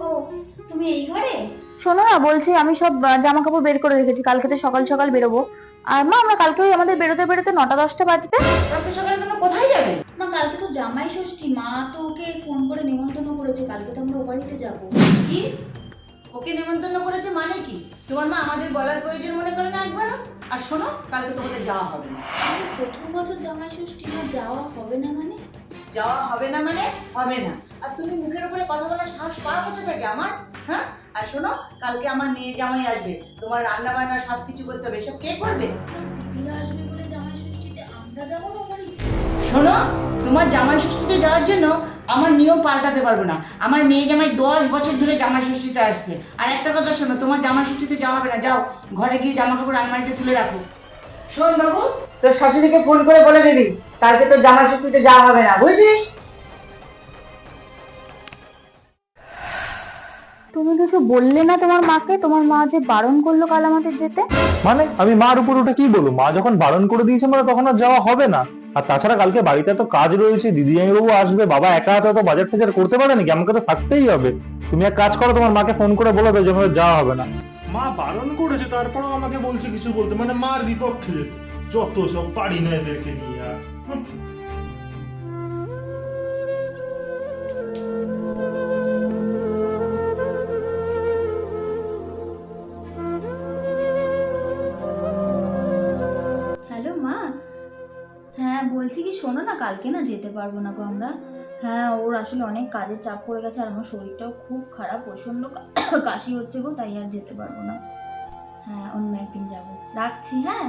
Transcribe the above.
ও, তুমি এই ঘরে? শোনো না, বলছি আমি সব জামা কাপড় বের করে রেখেছি, কালকে তো সকাল সকাল বেরোবো। আর মা, আমরা কালকে ওই আমাদের বেরোতে বেরোতে 9টা 10টা বাজবে। কালকে সকালে তোমরা কোথায় যাবে? মা, কালকে তো জামাই ষষ্ঠী, মা তো ওকে ফোন করে নেমন্তন্ন করেছে, কালকে তো আমরা ও বাড়িতে যাবো। কি? ওকে নেমন্তন্ন করেছে মানে কি? তোমার মা আমাদের বলার প্রয়োজন মনে করে না একবারও? আর শোনো, কালকে তোমাদের যাওয়া হবে না। কিন্তু প্রথম বছর জামাই ষষ্ঠী, মা যাওয়া হবে না মানে? যাওয়া হবে না মানে হবে না। আর তুমি মুখের উপরে কথা বলার সাহস পাও কোথা থেকে আমার? হ্যাঁ? আর শোনো, কালকে আমার মেয়ে জামাই আসবে, তোমার রান্না বান্না সবকিছু করতে হবে। এসব কে করবে? মা, দিদিরা আসবে বলে জামাই ষষ্ঠীতে আমরা যাবো না ও বাড়িতে? শোনো, তোমার জামাই ষষ্ঠীতে যাওয়ার জন্য আমার নিয়ম পাল্টাতে পারবো না। আমার মেয়ে জামাই 10 বছর ধরে জামাই ষষ্ঠীতে আসছে। আর একটা কথা শোনো, তোমার জামাই ষষ্ঠীতে যাওয়া হবে না। যাও, ঘরে গিয়ে জামা কাপড় আলমারিতে তুলে রাখো। শোন বাবু, তোর শাশুড়িকে ফোন করে বলে দিবি কালকে তোর জামাই ষষ্ঠীতে যাওয়া হবে না, বুঝছিস? তুমি কিছু বললে না তোমার মাকে? তোমার মা যে বারণ করলো কাল আমাদের যেতে। মানে আমি মার উপর ওটা কি বলবো? মা যখন বারণ করে দিয়েছে মানে তখন আর যাওয়া হবে না। আর তাছাড়া কালকে বাড়িতে তো কাজ রয়েছে, দিদিজামাইবাবু আসবে, বাবা একা হাতে তো বাজার টাজার করতে পারে নাকি? আমাকে তো থাকতেই হবে। তুমি এক কাজ করো, তোমার মাকে ফোন করে বলে দাও যে আমাদের যাওয়া হবে না। মা বারণ করেছে তারপরেও আমাকে বলছে কিছু বলতে, মানে মার বিপক্ষে যেতে। যত সব পারি না এদেরকে নিয়ে আর। হুঁ। হ্যালো মা। হ্যাঁ, বলছি কি, শোনো না, কালকে না যেতে পারবো না গো আমরা। হ্যাঁ, ওর আসলে অনেক কাজের চাপ পড়ে গেছে, আর আমার শরীরটাও খুব খারাপ, প্রচন্ড কাশি হচ্ছে গো, তাই আর যেতে পারবো না। হ্যাঁ, অন্য একদিন যাবো, রাখছি। হ্যাঁ।